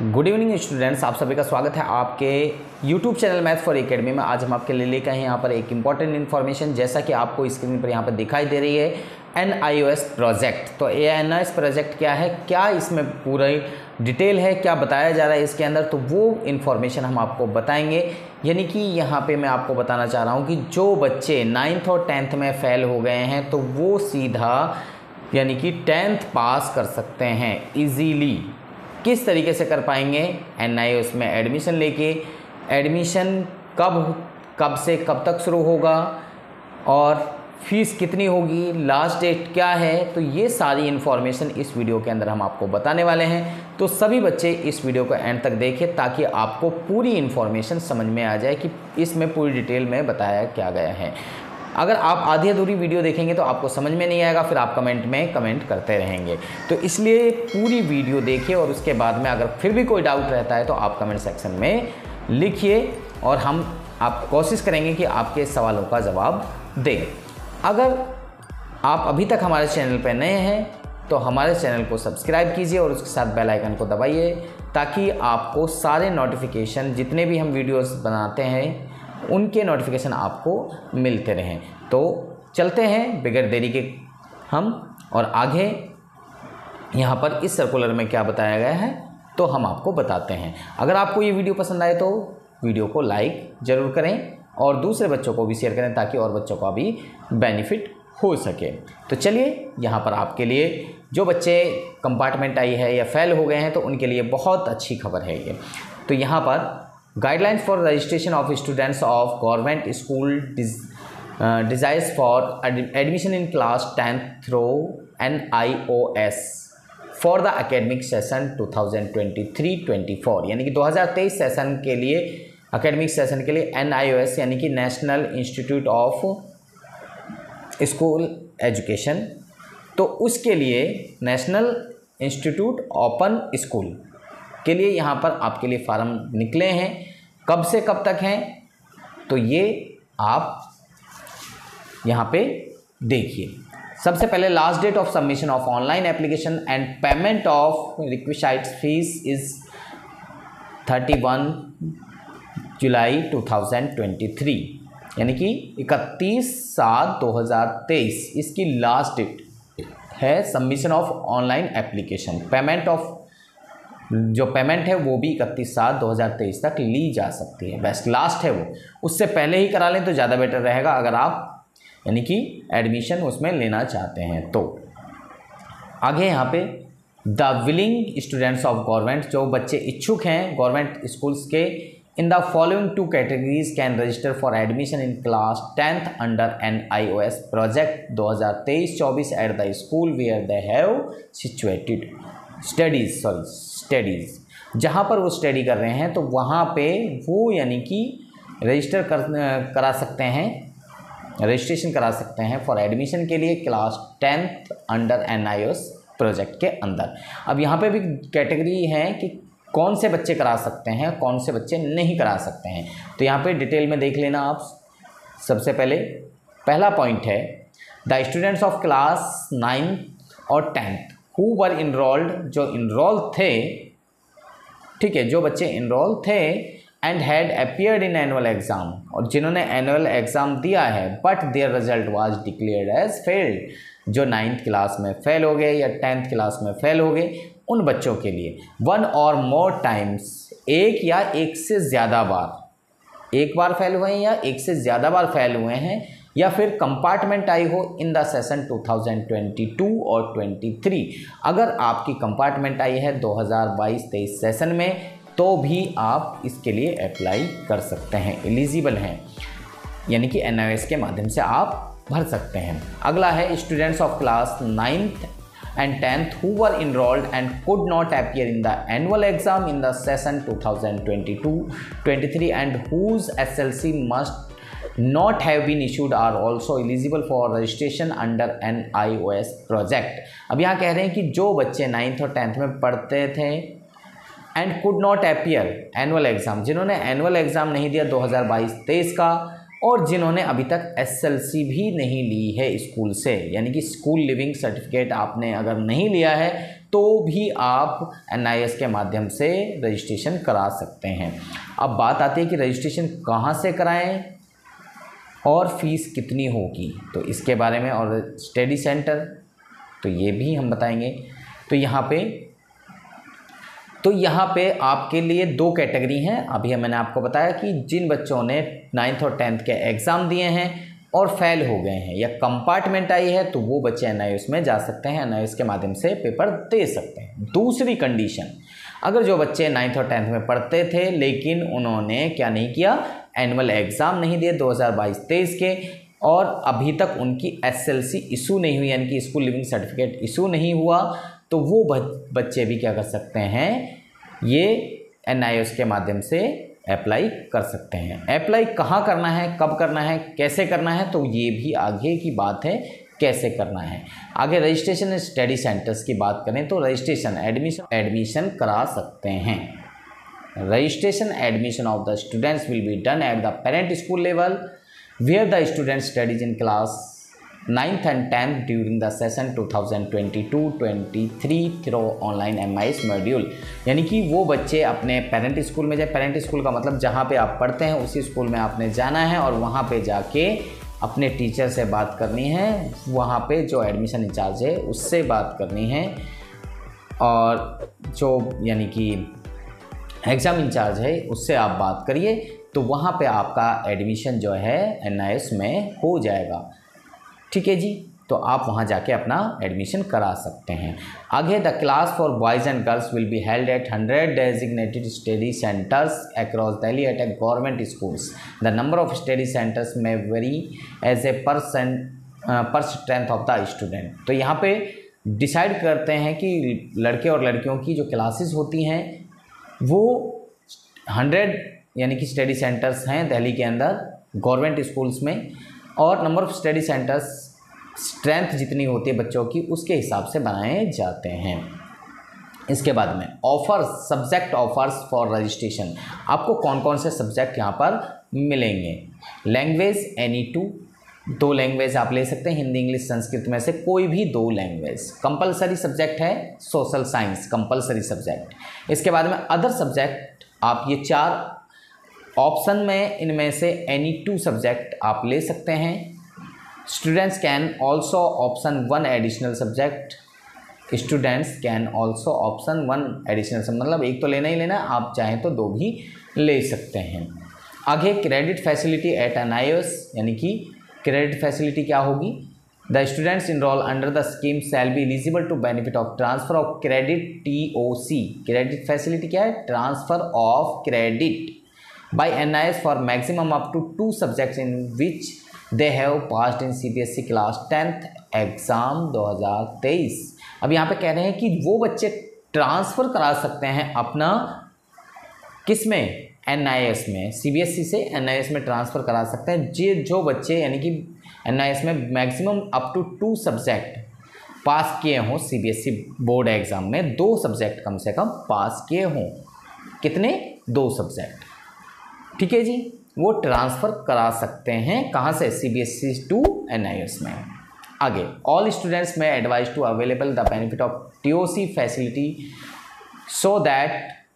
Good evening students, आप सभी का स्वागत है आपके YouTube channel math for academy में। आज हम आपके लिए लेकर हैं यहाँ पर एक इम्पॉर्टेंट इन्फॉर्मेशन। जैसा कि आपको स्क्रीन पर यहाँ पर दिखाई दे रही है NIOS प्रोजेक्ट। तो ये NIOS प्रोजेक्ट क्या है, क्या इसमें पूरी डिटेल है, क्या बताया जा रहा है इसके अंदर, तो वो इन्फॉर्मेशन हम आपको बताएंगे। यानी कि यहाँ पे मैं आपको बताना चाह रहा हूँ कि जो बच्चे 9th और 10th में फ़ेल हो गए हैं तो वो सीधा यानी कि 10th पास कर सकते हैं ईजीली। किस तरीके से कर पाएंगे? NIOS में एडमिशन लेके, एडमिशन कब से कब तक शुरू होगा और फीस कितनी होगी, लास्ट डेट क्या है, तो ये सारी इन्फॉर्मेशन इस वीडियो के अंदर हम आपको बताने वाले हैं। तो सभी बच्चे इस वीडियो को एंड तक देखें ताकि आपको पूरी इन्फॉर्मेशन समझ में आ जाए कि इसमें पूरी डिटेल में बताया क्या गया है। अगर आप आधी अधूरी वीडियो देखेंगे तो आपको समझ में नहीं आएगा, फिर आप कमेंट में कमेंट करते रहेंगे। तो इसलिए पूरी वीडियो देखिए और उसके बाद में अगर फिर भी कोई डाउट रहता है तो आप कमेंट सेक्शन में लिखिए और हम आप कोशिश करेंगे कि आपके सवालों का जवाब दें। अगर आप अभी तक हमारे चैनल पर नए हैं तो हमारे चैनल को सब्सक्राइब कीजिए और उसके साथ बेल आइकन को दबाइए ताकि आपको सारे नोटिफिकेशन, जितने भी हम वीडियोस बनाते हैं उनके नोटिफिकेशन आपको मिलते रहें। तो चलते हैं बगैर देरी के हम, और आगे यहाँ पर इस सर्कुलर में क्या बताया गया है तो हम आपको बताते हैं। अगर आपको ये वीडियो पसंद आए तो वीडियो को लाइक ज़रूर करें और दूसरे बच्चों को भी शेयर करें ताकि और बच्चों का भी बेनिफिट हो सके। तो चलिए, यहाँ पर आपके लिए जो बच्चे कंपार्टमेंट आई है या फेल हो गए हैं तो उनके लिए बहुत अच्छी खबर है ये। तो यहाँ पर guidelines for registration of students of government school desires for admission in class 10th through NIOS for the academic session 2023-24, यानी कि 2023 सेशन के लिए, एकेडमिक सेशन के लिए NIOS यानी कि national institute of school education, तो उसके लिए नेशनल इंस्टीट्यूट ओपन स्कूल के लिए यहाँ पर आपके लिए फार्म निकले हैं। कब से कब तक हैं तो ये आप यहाँ पे देखिए। सबसे पहले last date of submission of online application and payment of requisite fees is 31 July 2023, यानी कि 31/7/2023 इसकी लास्ट डेट है submission of online application. Payment of जो पेमेंट है वो भी 31/7/2023 तक ली जा सकती है, बेस्ट लास्ट है वो। उससे पहले ही करा लें तो ज़्यादा बेटर रहेगा अगर आप यानी कि एडमिशन उसमें लेना चाहते हैं तो। आगे यहाँ पे the willing students of government, जो बच्चे इच्छुक हैं गवर्नमेंट स्कूल्स के, in the following 2 categories can register for admission in class 10th under NIOS project 2023-24 at the school where they have situated studies, जहाँ पर वो स्टडी कर रहे हैं तो वहाँ पे वो यानी कि करा सकते हैं, रजिस्ट्रेशन करा सकते हैं फॉर एडमिशन के लिए class 10th under NIOS project के अंदर। अब यहाँ पे भी कैटेगरी है कि कौन से बच्चे करा सकते हैं, कौन से बच्चे नहीं करा सकते हैं। तो यहाँ पे डिटेल में देख लेना आप। सबसे पहले पहला पॉइंट है the students of class 9th और 10th हु वर इनरोल्ड, जो इनरोल थे, ठीक है, जो बच्चे इनरोल थे and had appeared in annual exam, और जिन्होंने एनुअल एग्ज़ाम दिया है but their result was declared as failed, जो 9th क्लास में फेल हो गए या 10th क्लास में फेल हो गए, उन बच्चों के लिए 1 or more टाइम्स, एक या एक से ज़्यादा बार, एक बार फेल हुए हैं या एक से ज़्यादा बार फेल हुए हैं, या फिर कंपार्टमेंट आई हो इन द सेशन 2022 और 23। अगर आपकी कंपार्टमेंट आई है 2022-23 सेशन में तो भी आप इसके लिए अप्लाई कर सकते हैं, एलिजिबल हैं, यानी कि NIOS के माध्यम से आप भर सकते हैं। अगला है students of class 9th and 10th who were enrolled and could not appear in the annual exam in the session 2022-23 and whose SLC must not have been issued are also eligible for registration under NIOS project। अब यहाँ कह रहे हैं कि जो बच्चे 9th और 10th में पढ़ते थे and could not appear annual exam, जिन्होंने एनुअल एग्ज़ाम नहीं दिया 2022-23 का और जिन्होंने अभी तक SLC भी नहीं ली है स्कूल से, यानी कि स्कूल लिविंग सर्टिफिकेट आपने अगर नहीं लिया है तो भी आप NIS के माध्यम से रजिस्ट्रेशन करा सकते हैं। अब बात आती है कि रजिस्ट्रेशन कहाँ से कराएं और फीस कितनी होगी, तो इसके बारे में, और स्टडी सेंटर तो ये भी हम बताएंगे। तो यहाँ पे आपके लिए 2 कैटेगरी हैं। अभी मैंने आपको बताया कि जिन बच्चों ने 9th और 10th के एग्ज़ाम दिए हैं और फेल हो गए हैं या कंपार्टमेंट आई है, तो वो बच्चे NIS में जा सकते हैं, NIS के माध्यम से पेपर दे सकते हैं। दूसरी कंडीशन, अगर जो बच्चे 9th और 10th में पढ़ते थे लेकिन उन्होंने क्या नहीं किया, एनुअल एग्ज़ाम नहीं दिए 2022-23 के, और अभी तक उनकी SLC इशू नहीं हुई, यानी कि स्कूल लिविंग सर्टिफिकेट इशू नहीं हुआ, तो वो बच्चे भी क्या कर सकते हैं, ये NIS के माध्यम से अप्लाई कर सकते हैं। अप्लाई कहाँ करना है, कब करना है, कैसे करना है, तो ये भी आगे की बात है कैसे करना है। आगे रजिस्ट्रेशन स्टडी सेंटर्स की बात करें तो रजिस्ट्रेशन एडमिशन करा सकते हैं। Registration admission of the students will be done at the parent school level where the student studies in class 9th and 10th during the session 2022-23 through online MIS module. यानी कि वो बच्चे अपने parent school में जाए, parent school का मतलब जहाँ पे आप पढ़ते हैं उसी स्कूल में आपने जाना है और वहाँ पे जाके अपने टीचर से बात करनी है, वहाँ पे जो एडमिशन इंचार्ज है उससे बात करनी है, और जो यानी कि एग्ज़ाम इंचार्ज है उससे आप बात करिए, तो वहाँ पे आपका एडमिशन जो है NIS में हो जाएगा। ठीक है जी, तो आप वहाँ जाके अपना एडमिशन करा सकते हैं। आगे, the class for boys and girls will be held at 100 designated study centres across Delhi at a government schools. The number of study centres में vary as a per strength of the student. तो यहाँ पे decide करते हैं कि लड़के और लड़कियों की जो क्लासेस होती हैं वो 100 यानी कि स्टडी सेंटर्स हैं दिल्ली के अंदर गवर्नमेंट स्कूल्स में, और number of study centres strength जितनी होती है बच्चों की उसके हिसाब से बनाए जाते हैं। इसके बाद में सब्जेक्ट ऑफर्स फॉर रजिस्ट्रेशन। आपको कौन कौन से सब्जेक्ट यहाँ पर मिलेंगे। लैंग्वेज एनी 2 लैंग्वेज आप ले सकते हैं, हिंदी इंग्लिश संस्कृत में से कोई भी 2 लैंग्वेज। कंपलसरी सब्जेक्ट है सोशल साइंस, कंपलसरी सब्जेक्ट। इसके बाद में अदर सब्जेक्ट आप ये 4 ऑप्शन में इनमें से एनी 2 सब्जेक्ट आप ले सकते हैं। Students can also option 1 additional subject. Students can also option 1 additional subject, मतलब एक तो लेना ही लेना, आप चाहें तो 2 भी ले सकते हैं। आगे, क्रेडिट फैसिलिटी एट NIS, यानी कि क्रेडिट फैसिलिटी क्या होगी। The students enrol under the scheme shall be eligible to benefit of transfer of credit TOC। Credit facility क्या है, transfer of credit by NIS for maximum up to 2 subjects in which they have passed in CBSE class 10th exam 2023। अब यहाँ पे कह रहे हैं कि वो बच्चे ट्रांसफ़र करा सकते हैं अपना किस में, NIS में, CBSE से NIS में ट्रांसफ़र करा सकते हैं जो बच्चे यानी कि NIS में मैक्सिमम अप टू 2 सब्जेक्ट पास किए हों, CBSE बोर्ड एग्ज़ाम में 2 सब्जेक्ट कम से कम पास किए हों। कितने, 2 सब्जेक्ट। ठीक है जी, वो ट्रांसफ़र करा सकते हैं कहाँ से, CBSE टू NIS में। आगे, ऑल स्टूडेंट्स में advise to available the benefit of TOC facility so that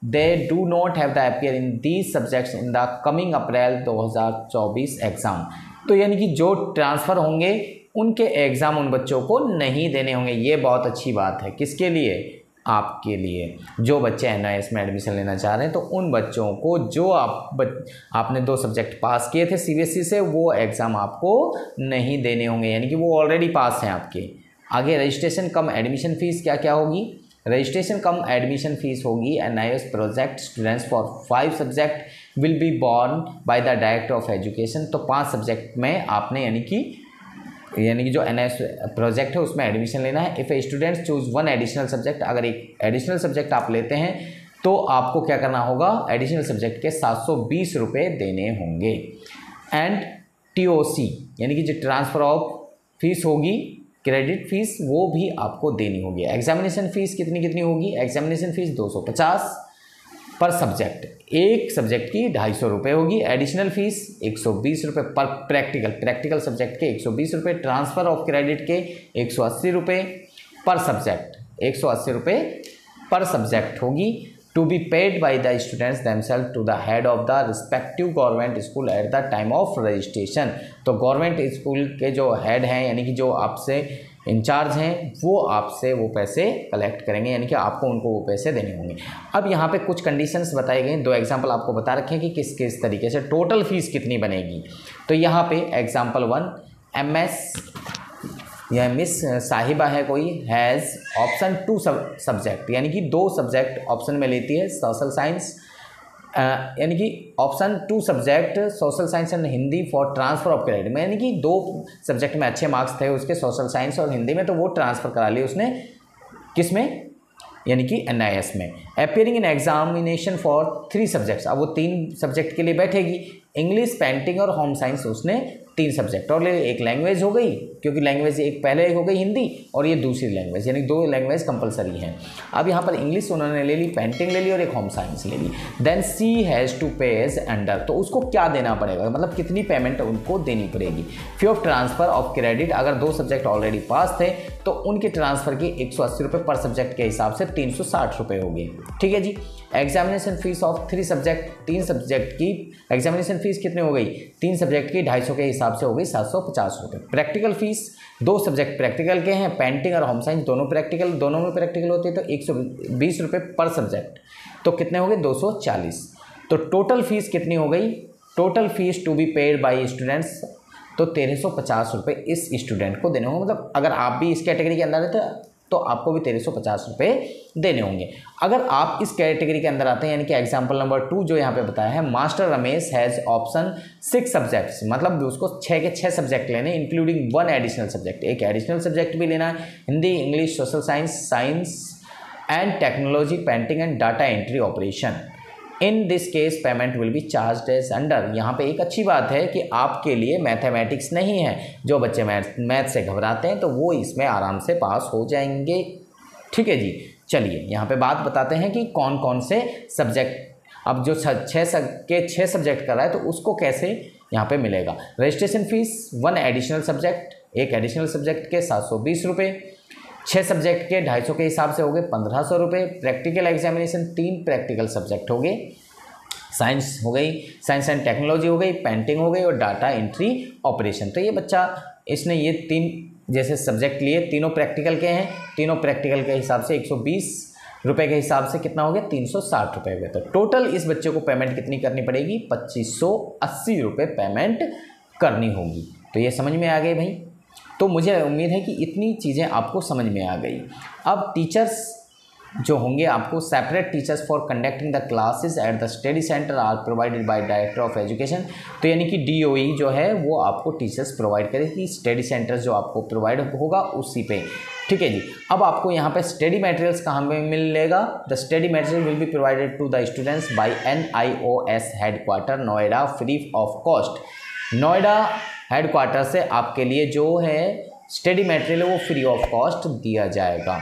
they do not have the appear in these subjects in the coming April 2024 exam. तो यानी कि जो ट्रांसफ़र होंगे उनके एग्ज़ाम उन बच्चों को नहीं देने होंगे। ये बहुत अच्छी बात है, किसके लिए, आपके लिए। जो बच्चे NIS में एडमिशन लेना चाह रहे हैं तो उन बच्चों को जो आपने 2 सब्जेक्ट पास किए थे CBSE से, वो एग्ज़ाम आपको नहीं देने होंगे, यानी कि वो ऑलरेडी पास हैं आपके। आगे, रजिस्ट्रेशन कम एडमिशन फ़ीस क्या क्या होगी। रजिस्ट्रेशन कम एडमिशन फ़ीस होगी NIS project students for 5 subject will be born by the director of education. तो 5 सब्जेक्ट में आपने यानी कि जो NIS प्रोजेक्ट है उसमें एडमिशन लेना है। If A students choose 1 additional subject, अगर एक एडिशनल सब्जेक्ट आप लेते हैं तो आपको क्या करना होगा, एडिशनल सब्जेक्ट के 720 रुपये देने होंगे। एंड TOC यानी कि जो ट्रांसफ़र ऑफ फीस होगी, क्रेडिट फीस, वो भी आपको देनी होगी। एग्जामिनेशन फ़ीस कितनी होगी, एग्जामिनेशन फ़ीस 250 पर सब्जेक्ट, एक सब्जेक्ट की 250 रुपये होगी। एडिशनल फ़ीस 120 रुपये पर प्रैक्टिकल सब्जेक्ट के 120 रुपये, ट्रांसफ़र ऑफ क्रेडिट के 180 रुपये पर सब्जेक्ट, 180 रुपये पर सब्जेक्ट होगी, to be paid by the students themselves to the head of the respective government school at the time of registration. तो गवर्नमेंट स्कूल के जो हेड हैं यानी कि जो आपसे इंचार्ज हैं वो आपसे वो पैसे कलेक्ट करेंगे, यानी कि आपको उनको वो पैसे देने होंगे। अब यहाँ पे कुछ कंडीशंस बताए गए, 2 एग्जाम्पल आपको बता रखे हैं कि किस किस तरीके से टोटल फीस कितनी बनेगी। तो यहाँ पे एग्जाम्पल 1, MS या मिस साहिबा है कोई, हैज़ ऑप्शन 2 सब्जेक्ट, यानी कि 2 सब्जेक्ट ऑप्शन में लेती है, सोशल साइंस यानी कि option 2 subject social science and Hindi for transfer of credit में, यानी कि 2 सब्जेक्ट में अच्छे मार्क्स थे उसके, सोशल साइंस और हिंदी में, तो वो ट्रांसफ़र करा लिए उसने किस में, यानी कि NIS में। Appearing in examination for 3 subjects, अब वो 3 सब्जेक्ट के लिए बैठेगी, इंग्लिश, पेंटिंग और होम साइंस उसने 3 सब्जेक्ट और ले, एक लैंग्वेज हो गई क्योंकि लैंग्वेज एक पहले हो गई हिंदी और ये दूसरी लैंग्वेज, यानी 2 लैंग्वेज कंपलसरी हैं। अब यहाँ पर इंग्लिश उन्होंने ले ली, पेंटिंग ले ली और एक होम साइंस ले ली। देन सी हैज़ टू पे एज अंडर, तो उसको क्या देना पड़ेगा, मतलब कितनी पेमेंट उनको देनी पड़ेगी। फी ऑफ ट्रांसफ़र ऑफ क्रेडिट, अगर 2 सब्जेक्ट ऑलरेडी पास थे तो उनके ट्रांसफ़र की 180 रुपये पर सब्जेक्ट के हिसाब से 360 रुपये होगी, ठीक है जी। Examination fees of 3 subject, 3 subject की एग्जामिनेशन फीस कितनी हो गई, 3 सब्जेक्ट की 250 के हिसाब से हो गई 750 रुपये। प्रैक्टिकल फीस, 2 सब्जेक्ट प्रैक्टिकल के हैं, पेंटिंग और होम साइंस दोनों प्रैक्टिकल, दोनों में प्रैक्टिकल होती है, तो 120 रुपये पर सब्जेक्ट, तो कितने हो गए 240। तो टोटल फीस कितनी हो गई, total fees to be paid by students, तो 1350 रुपये इस स्टूडेंट को देने होंगे, मतलब अगर आप भी इस कैटेगरी के अंदर रहते तो आपको भी 1350 रुपये देने होंगे। अगर आप इस कैटेगरी के अंदर आते हैं, यानी कि एग्जाम्पल नंबर 2 जो यहाँ पे बताया है, master Ramesh has option 6 subjects, मतलब उसको 6 के 6 सब्जेक्ट लेने, इंक्लूडिंग 1 एडिशनल सब्जेक्ट, एक एडिशनल सब्जेक्ट भी लेना है, Hindi, English, social science, science and technology, painting and data entry operation. In this case payment will be charge as under. यहाँ पे एक अच्छी बात है कि आपके लिए मैथमेटिक्स नहीं है, जो बच्चे मैथ से घबराते हैं तो वो इसमें आराम से पास हो जाएंगे, ठीक है जी। चलिए यहाँ पे बात बताते हैं कि कौन कौन से सब्जेक्ट, अब जो 6 सब्जेक्ट कर रहा है तो उसको कैसे यहाँ पे मिलेगा। रजिस्ट्रेशन फीस 1 एडिशनल सब्जेक्ट, एक एडिशनल सब्जेक्ट के 720 रुपये, 6 सब्जेक्ट के 250 के हिसाब से हो गए 1500 रुपये। प्रैक्टिकल एग्जामिनेशन 3 प्रैक्टिकल सब्जेक्ट हो गए, साइंस हो गई, साइंस एंड टेक्नोलॉजी हो गई, पेंटिंग हो गई और डाटा एंट्री ऑपरेशन। तो ये बच्चा इसने ये 3 जैसे सब्जेक्ट लिए, तीनों प्रैक्टिकल के हैं, तीनों प्रैक्टिकल के हिसाब से 120 रुपये के हिसाब से कितना हो गया 360 रुपये हो गया। तो टोटल इस बच्चे को पेमेंट कितनी करनी पड़ेगी, 2580 रुपये पेमेंट करनी होगी। तो ये समझ में आ गई भाई। तो मुझे उम्मीद है कि इतनी चीज़ें आपको समझ में आ गई। अब टीचर्स जो होंगे, आपको separate teachers for conducting the classes at the study centre are provided by director of education. तो यानी कि DOE जो है वो आपको टीचर्स प्रोवाइड करेगी, स्टडी सेंटर जो आपको प्रोवाइड होगा उसी पे, ठीक है जी। अब आपको यहाँ पे स्टडी मटेरियल्स कहाँ पे मिलेगा, the study material will be provided to the students by NIOS headquarter Noida free of cost. Noida headquarter से आपके लिए जो है स्टडी मटेरियल वो फ्री ऑफ कॉस्ट दिया जाएगा।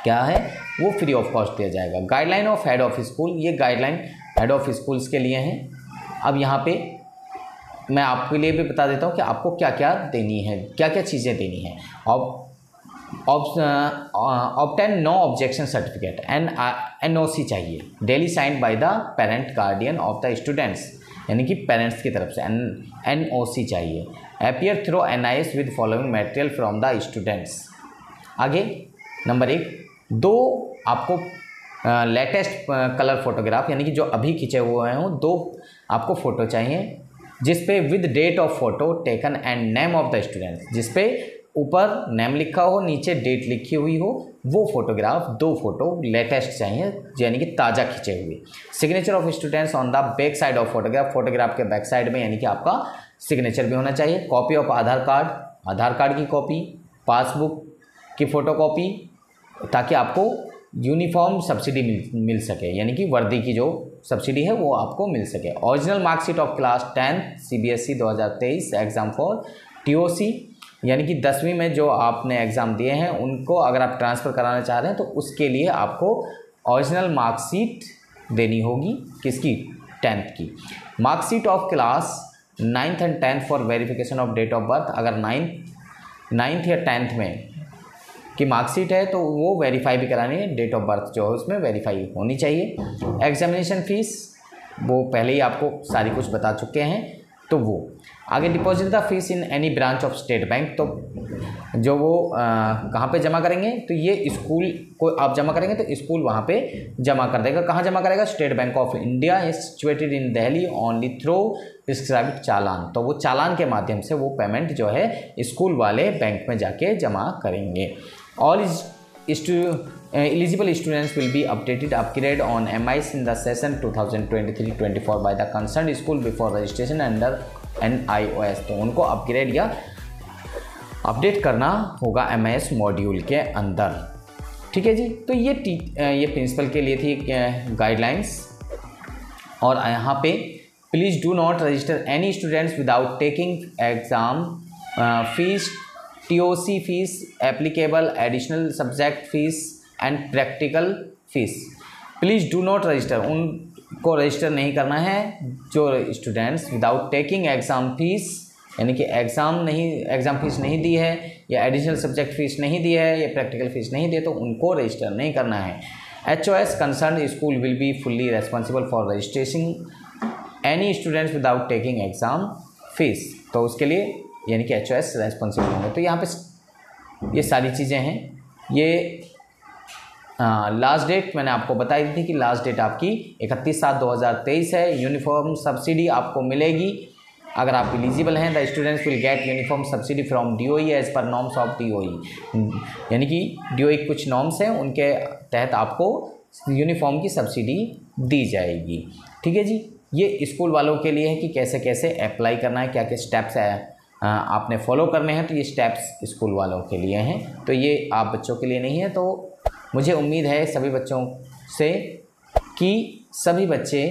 क्या है वो फ्री ऑफ कॉस्ट दिया जाएगा। Guideline of head of school, ये गाइडलाइन हेड ऑफ स्कूल्स के लिए हैं। अब यहाँ पे मैं आपके लिए भी बता देता हूँ कि आपको क्या क्या देनी है, क्या क्या चीज़ें देनी है। Obtain no objection certificate, NOC चाहिए, duly signed by the parent guardian of the students, यानी कि पेरेंट्स की तरफ से NOC चाहिए। Appear through NIS with following material from the students. आगे नंबर 1, 2 आपको लेटेस्ट कलर फोटोग्राफ, यानी कि जो अभी खींचे हुए हैं 2 आपको फ़ोटो चाहिए, जिस पे with date of photo taken and name of the students, जिस पे ऊपर नेम लिखा हो, नीचे डेट लिखी हुई हो, वो फोटोग्राफ 2 फोटो लेटेस्ट चाहिए, यानी कि ताज़ा खींचे हुए। Signature of students on the back side of photograph, photograph के बैक साइड में यानी कि आपका सिग्नेचर भी होना चाहिए। Copy of Aadhaar card, Aadhaar card की कॉपी, पासबुक की फ़ोटोकॉपी, ताकि आपको यूनिफॉर्म सब्सिडी मिल सके, यानी कि वर्दी की जो सब्सिडी है वो आपको मिल सके। Original marksheet of class 10 CBSE 2023 exam for TOC, यानी कि 10वीं में जो आपने एग्ज़ाम दिए हैं उनको अगर आप ट्रांसफ़र कराना चाह रहे हैं तो उसके लिए आपको ओरिजिनल मार्कशीट देनी होगी, किसकी, 10th की। Mark sheet of class 9th and 10th for verification of date of birth, अगर 9th या 10th में की मार्कशीट है तो वो वेरीफाई भी करानी है, डेट ऑफ बर्थ जो है उसमें वेरीफाई होनी चाहिए। एग्जामिनेशन फ़ीस वो पहले ही आपको सारी कुछ बता चुके हैं, तो वो आगे deposit the fees in any branch of state bank, तो जो वो कहाँ पे जमा करेंगे, तो ये स्कूल को आप जमा करेंगे तो स्कूल वहाँ पे जमा कर देगा। कहाँ जमा करेगा? State Bank of India is situated in Delhi only through prescribed challan, तो वो चालान के माध्यम से वो पेमेंट जो है स्कूल वाले बैंक में जाके जमा करेंगे। All eligible students will be updated upgrade on MIS in the session 2023-24 by the concerned school before registration under NIOS, तो उनको अपग्रेड या अपडेट करना होगा MIS मॉड्यूल के अंदर। ठीक है जी, तो ये प्रिंसिपल के लिए थी गाइडलाइंस। और यहाँ पे please do not register any students without taking exam fees, TOC fees applicable, additional subject fees and practical fees. Please do not register, उनको रजिस्टर नहीं करना है जो students without taking exam fees, यानी कि एग्ज़ाम फीस नहीं दी है या एडिशनल सब्जेक्ट फीस नहीं दी है या प्रैक्टिकल फीस नहीं दी है, तो उनको रजिस्टर नहीं करना है। HOS concern school will be fully responsible for registration any students without taking exam fees, तो उसके लिए यानी कि HOS रेस्पॉन्सिबल होंगे। तो यहाँ पे ये सारी चीज़ें हैं। ये लास्ट डेट मैंने आपको बताई थी कि लास्ट डेट आपकी 31/7/2023 है। यूनिफॉर्म सब्सिडी आपको मिलेगी अगर आप एलिजिबल हैं। The students will get uniform subsidy from DOE as per norms of DOE, यानी कि DOE कुछ नॉर्म्स हैं उनके तहत आपको यूनिफॉर्म की सब्सिडी दी जाएगी। ठीक है जी, ये स्कूल वालों के लिए है कि कैसे कैसे अप्लाई करना है, क्या क्या स्टेप्स है आपने फॉलो करने हैं, तो ये स्टेप्स स्कूल वालों के लिए हैं, तो ये आप बच्चों के लिए नहीं है। तो मुझे उम्मीद है सभी बच्चों से कि सभी बच्चे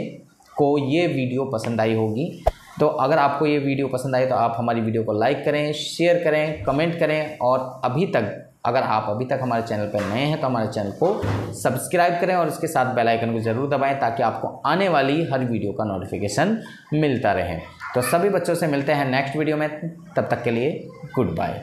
को ये वीडियो पसंद आई होगी। तो अगर आपको ये वीडियो पसंद आए तो आप हमारी वीडियो को लाइक करें, शेयर करें, कमेंट करें, और अगर आप अभी तक हमारे चैनल पर नए हैं तो हमारे चैनल को सब्सक्राइब करें और इसके साथ बेल आइकन को ज़रूर दबाएं ताकि आपको आने वाली हर वीडियो का नोटिफिकेशन मिलता रहे। तो सभी बच्चों से मिलते हैं नेक्स्ट वीडियो में, तब तक के लिए गुड बाय।